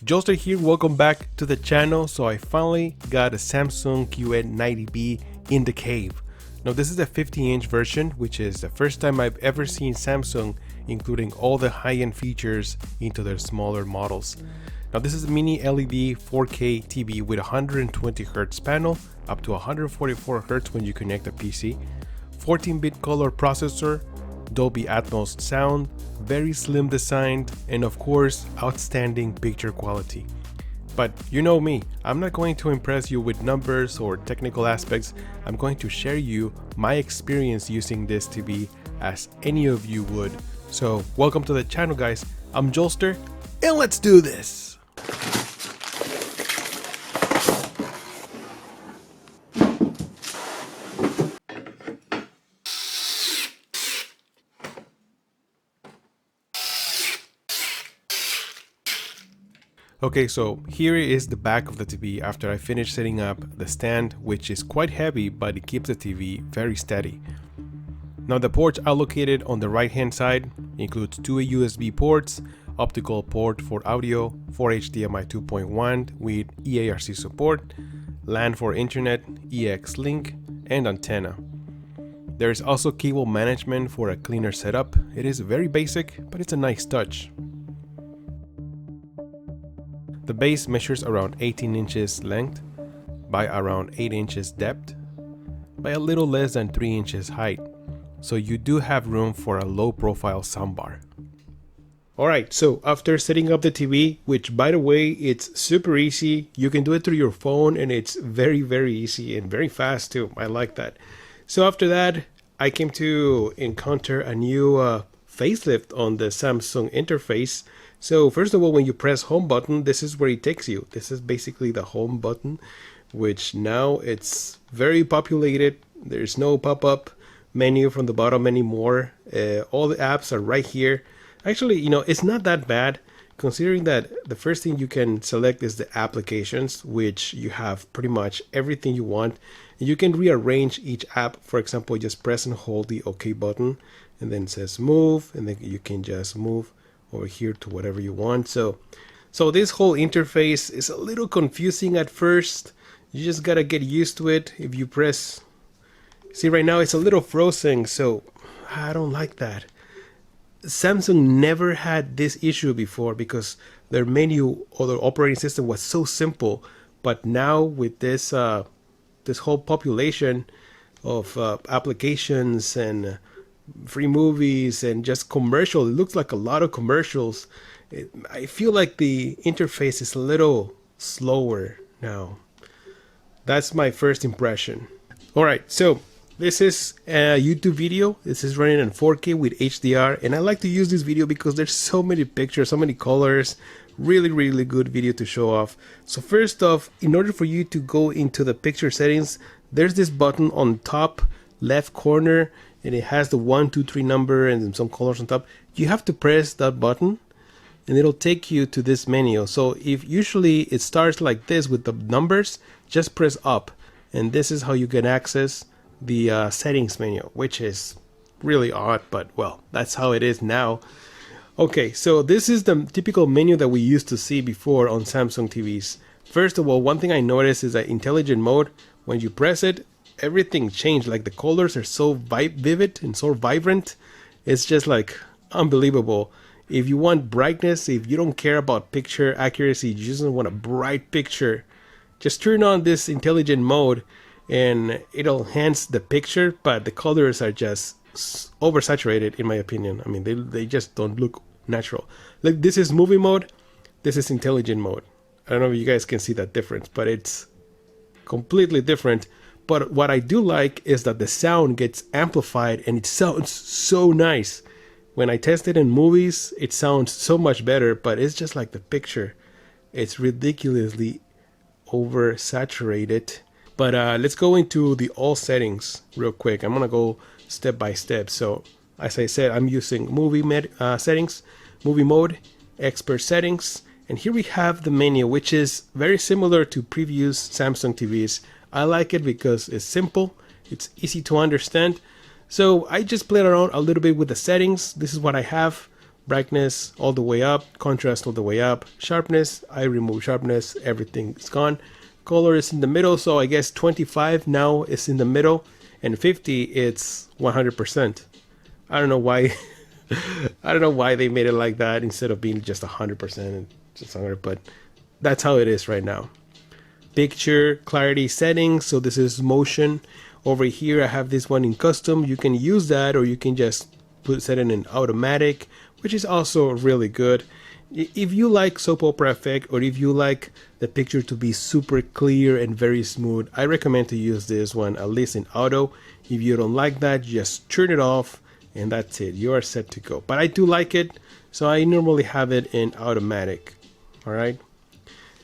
Joster here, welcome back to the channel. So I finally got a Samsung QN90B in the cave. Now this is a 50-inch version, which is the first time I've ever seen Samsung including all the high-end features into their smaller models. Now this is a mini LED 4K TV with 120Hz panel, up to 144Hz when you connect a PC, 14-bit color processor, Dolby Atmos sound, very slim design, and of course outstanding picture quality. But you know me, I'm not going to impress you with numbers or technical aspects. I'm going to share you my experience using this TV as any of you would. So welcome to the channel, guys. I'm Joster, and let's do this. Okay, so here is the back of the TV after I finished setting up the stand, which is quite heavy, but it keeps the TV very steady. Now the ports allocated on the right hand side includes two USB ports, optical port for audio, 4 HDMI 2.1 with EARC support, LAN for internet, EX link, and antenna. There is also cable management for a cleaner setup. It is very basic, but it's a nice touch. The base measures around 18 inches length by around 8 inches depth by a little less than 3 inches height, so you do have room for a low profile soundbar. Alright, so after setting up the TV, which by the way it's super easy, you can do it through your phone and it's very easy and very fast too. I like that. So after that I came to encounter a new facelift on the Samsung interface. So first of all, when you press home button, this is where it takes you. This is basically the home button, which now it's very populated. There's no pop-up menu from the bottom anymore. All the apps are right here. Actually, you know, it's not that bad considering that the first thing you can select is the applications, which you have pretty much everything you want. And you can rearrange each app. For example, just press and hold the OK button and then it says move, and then you can just move over here to whatever you want. So this whole interface is a little confusing at first. You just gotta get used to it. If you press, see right now it's a little frozen, so I don't like that. Samsung never had this issue before because their menu or their operating system was so simple. But now with this this whole population of applications and free movies and just commercial, it looks like a lot of commercials. I feel like the interface is a little slower now. That's my first impression. Alright, so this is a YouTube video. This is running in 4K with HDR, and I like to use this video because there's so many pictures, so many colors. Really good video to show off. So first off, in order for you to go into the picture settings, there's this button on top left corner, and it has the 1, 2, 3 number and some colors on top. You have to press that button and it'll take you to this menu. So if usually it starts like this with the numbers, just press up, and this is how you can access the settings menu, which is really odd, but well, that's how it is now. Okay, so this is the typical menu that we used to see before on Samsung TVs. First of all, one thing I noticed is that intelligent mode, when you press it, everything changed. Like the colors are so vivid and so vibrant. It's just like unbelievable. If you want brightness, if you don't care about picture accuracy, you just want a bright picture, just turn on this intelligent mode and it'll enhance the picture, but the colors are just oversaturated in my opinion. I mean, they just don't look natural. Like this is movie mode, this is intelligent mode. I don't know if you guys can see that difference, but it's completely different. But what I do like is that the sound gets amplified and it sounds so nice. When I test it in movies, it sounds so much better, but it's just like the picture. It's ridiculously oversaturated. But let's go into the all settings real quick. I'm gonna go step by step. So as I said, I'm using movie settings, movie mode, expert settings, and here we have the menu, which is very similar to previous Samsung TVs. I like it because it's simple, it's easy to understand. So I just played around a little bit with the settings. This is what I have. Brightness all the way up, contrast all the way up, sharpness, I remove sharpness, everything is gone. Color is in the middle, so I guess 25 now is in the middle, and 50 it's 100%. I don't know why. I don't know why they made it like that instead of being just 100% and just 100, but that's how it is right now. Picture clarity settings, so this is motion. Over here I have this one in custom. You can use that, or you can just set it in automatic, which is also really good. If you like soap opera effect, or if you like the picture to be super clear and very smooth, I recommend to use this one, at least in auto. If you don't like that, just turn it off and that's it. You are set to go. But I do like it, so I normally have it in automatic. All right.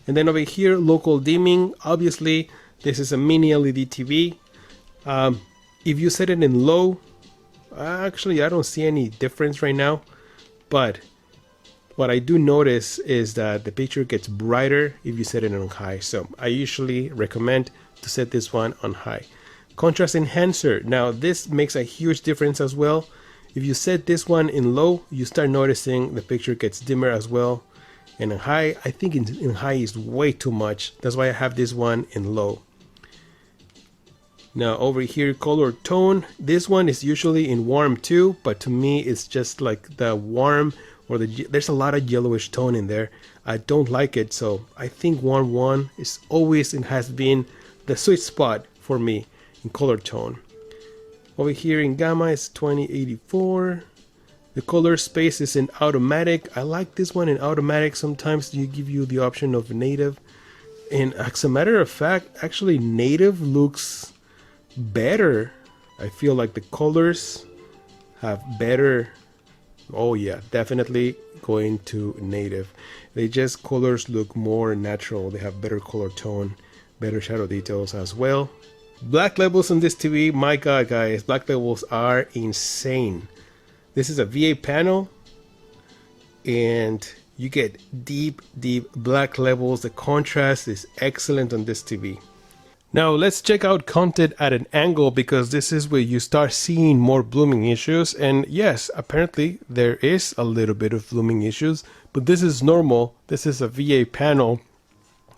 And then over here, local dimming. Obviously, this is a mini LED TV. If you set it in low, actually, I don't see any difference right now. But what I do notice is that the picture gets brighter if you set it on high. So I usually recommend to set this one on high. Contrast enhancer. Now this makes a huge difference as well. If you set this one in low, you start noticing the picture gets dimmer as well. And in high, I think in high is way too much. That's why I have this one in low. Now over here, color tone. This one is usually in warm too, but to me it's just like the warm, or there's a lot of yellowish tone in there. I don't like it, so I think warm one is always and has been the sweet spot for me in color tone. Over here in gamma is 2084. The color space is in automatic. I like this one in automatic. Sometimes you give you the option of native. And as a matter of fact, actually native looks better. I feel like the colors have better. Oh yeah, definitely going to native. Colors look more natural. They have better color tone, better shadow details as well. Black levels on this TV, my god guys, black levels are insane. This is a VA panel and you get deep black levels. The contrast is excellent on this TV. Now let's check out content at an angle, because this is where you start seeing more blooming issues. And yes, apparently there is a little bit of blooming issues, but this is normal. This is a VA panel,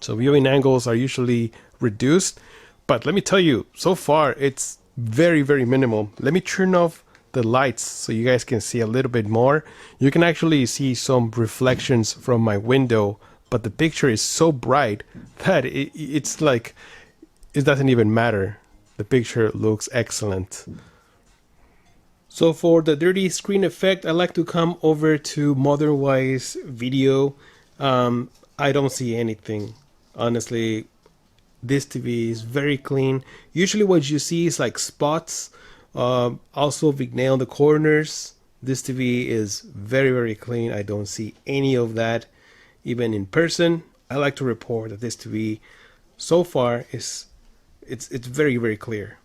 so viewing angles are usually reduced. But let me tell you, so far it's very minimal. Let me turn off the lights so you guys can see a little bit more. You can actually see some reflections from my window, but the picture is so bright that it's like it doesn't even matter. The picture looks excellent. So for the dirty screen effect, I like to come over to ModernWise video. I don't see anything, honestly. This TV is very clean. Usually what you see is like spots, also vignette on the corners. This TV is very clean. I don't see any of that even in person. I like to report that this TV so far is it's very clear.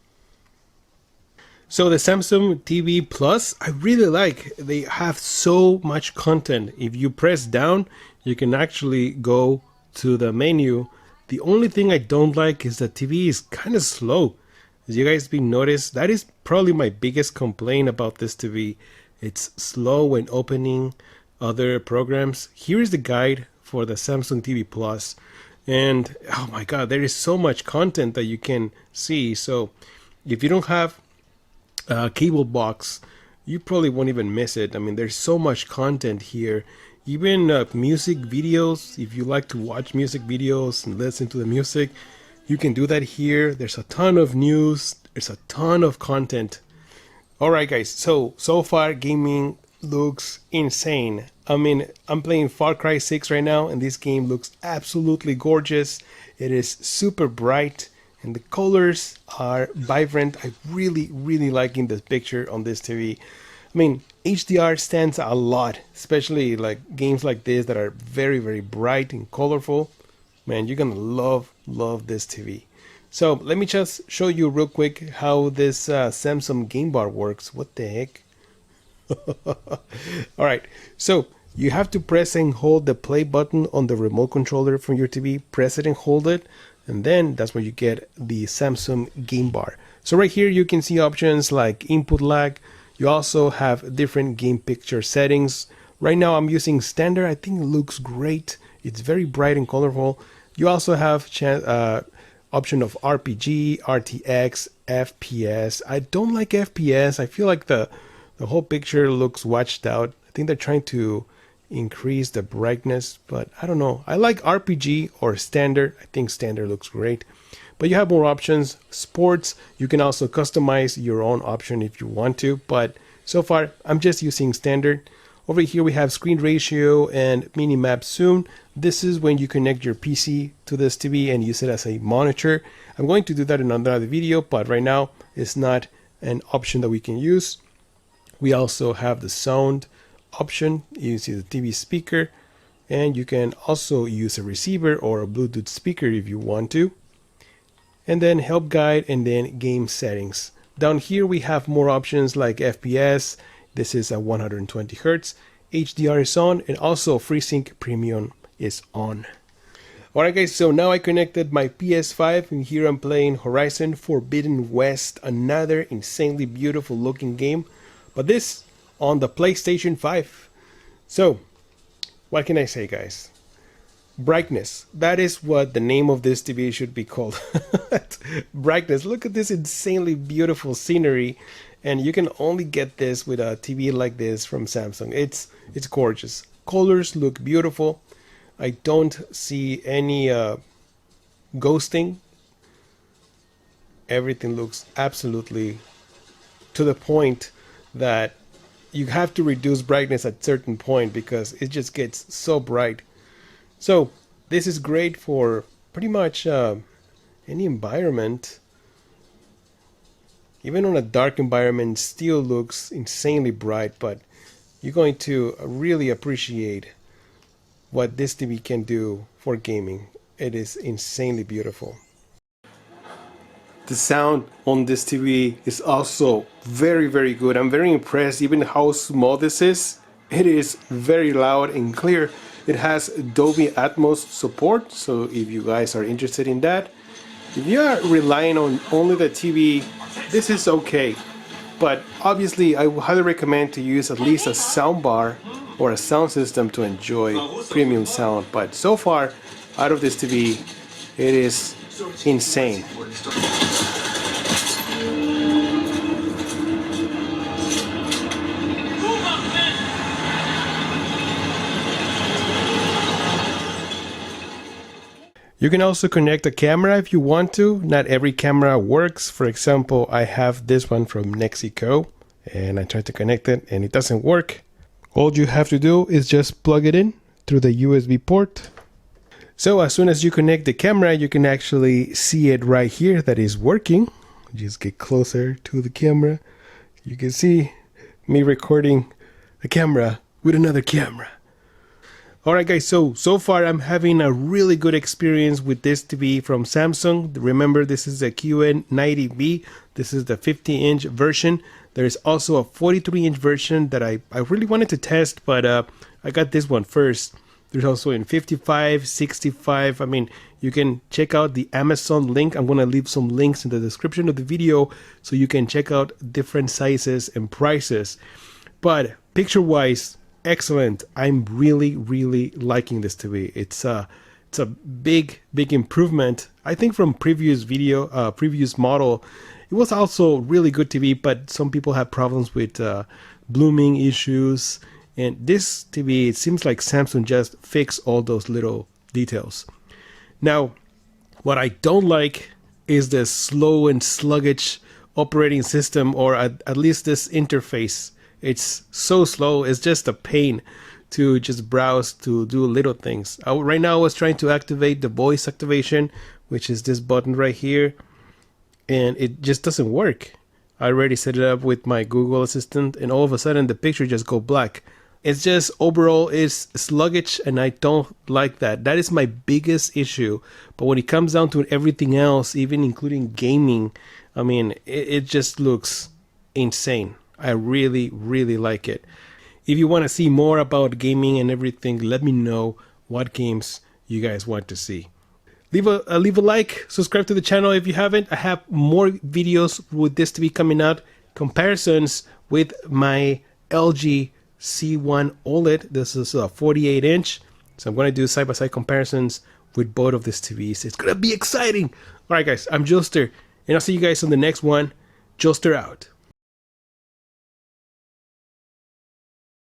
So the Samsung TV Plus, I really like. They have so much content. If you press down, you can actually go to the menu. The only thing I don't like is the TV is kind of slow. As you guys been noticed, that is probably my biggest complaint about this TV. It's slow when opening other programs. Here is the guide for the Samsung TV Plus. And oh my god, there is so much content that you can see. So if you don't have a cable box, you probably won't even miss it. I mean, there's so much content here. Even music videos, if you like to watch music videos and listen to the music, you can do that here. There's a ton of news. There's a ton of content. Alright guys, so far gaming looks insane. I mean, I'm playing Far Cry 6 right now, and this game looks absolutely gorgeous. It is super bright, and the colors are vibrant. I really liking this picture on this TV. I mean, HDR stands a lot, especially like games like this that are very bright and colorful. Man, you're gonna love this TV. So let me just show you real quick how this Samsung game bar works. What the heck? Alright, so you have to press and hold the play button on the remote controller from your TV. Press it and hold it, and then that's where you get the Samsung game bar. So right here you can see options like input lag. You also have different game picture settings Right now I'm using standard. I think it looks great. It's very bright and colorful. You also have option of RPG, RTX, FPS. I don't like FPS. I feel like the whole picture looks washed out. I think they're trying to increase the brightness, but I don't know. I like RPG or standard. I think standard looks great. But you have more options. Sports, you can also customize your own option if you want to, but so far I'm just using standard. Over here we have screen ratio and minimap zoom. This is when you connect your PC to this TV and use it as a monitor. I'm going to do that in another video, but right now it's not an option that we can use. We also have the sound option. You see the TV speaker, and you can also use a receiver or a Bluetooth speaker if you want to. And then help guide and then game settings. Down here we have more options like FPS. This is at 120 Hz. HDR is on, and also FreeSync Premium is on. Alright guys, so now I connected my PS5 and here I'm playing Horizon Forbidden West, another insanely beautiful looking game, but this on the PlayStation 5. So what can I say, guys? Brightness, that is what the name of this TV should be called. Brightness. Look at this insanely beautiful scenery, and you can only get this with a TV like this from Samsung. It's gorgeous. Colors look beautiful. I don't see any ghosting. Everything looks absolutely to the point that you have to reduce brightness at certain point because it just gets so bright. So this is great for pretty much any environment. Even on a dark environment, still looks insanely bright, but you're going to really appreciate what this TV can do for gaming. It is insanely beautiful. The sound on this TV is also very good. I'm very impressed even how small this is. It is very loud and clear. It has Dolby Atmos support, so if you guys are interested in that. If you are relying on only the TV, this is okay. But obviously I would highly recommend to use at least a soundbar or a sound system to enjoy premium sound. But so far, out of this TV, it is insane. You can also connect a camera if you want to. Not every camera works. For example, I have this one from Nexico and I tried to connect it and it doesn't work. All you have to do is just plug it in through the USB port. So as soon as you connect the camera, you can actually see it right here that is working. Just get closer to the camera. You can see me recording a camera with another camera. Alright guys, so far I'm having a really good experience with this TV from Samsung. Remember, this is a QN90B. This is the 50-inch version. There is also a 43-inch version that I really wanted to test, but I got this one first. There's also in 55, 65. I mean, you can check out the Amazon link. I'm going to leave some links in the description of the video so you can check out different sizes and prices. But picture-wise, excellent. I'm really liking this TV. It's a big improvement. I think from previous model, it was also really good TV, but some people have problems with blooming issues. And this TV, it seems like Samsung just fixed all those little details. Now, what I don't like is the slow and sluggish operating system, or at least this interface. It's so slow. It's just a pain to just browse, to do little things. Right now I was trying to activate the voice activation, which is this button right here, and it just doesn't work. I already set it up with my Google Assistant and all of a sudden the picture just go black. It's just overall is sluggish and I don't like that. That is my biggest issue. But when it comes down to everything else, even including gaming, I mean, it just looks insane. I really like it. If you want to see more about gaming and everything, let me know what games you guys want to see. Leave a like, subscribe to the channel if you haven't. I have more videos with this to be coming out, comparisons with my LG C1 Oled. This is a 48-inch. So I'm going to do side-by-side comparisons with both of these TVs. It's going to be exciting. All right, guys, I'm Joester, and I'll see you guys on the next one. Joester out.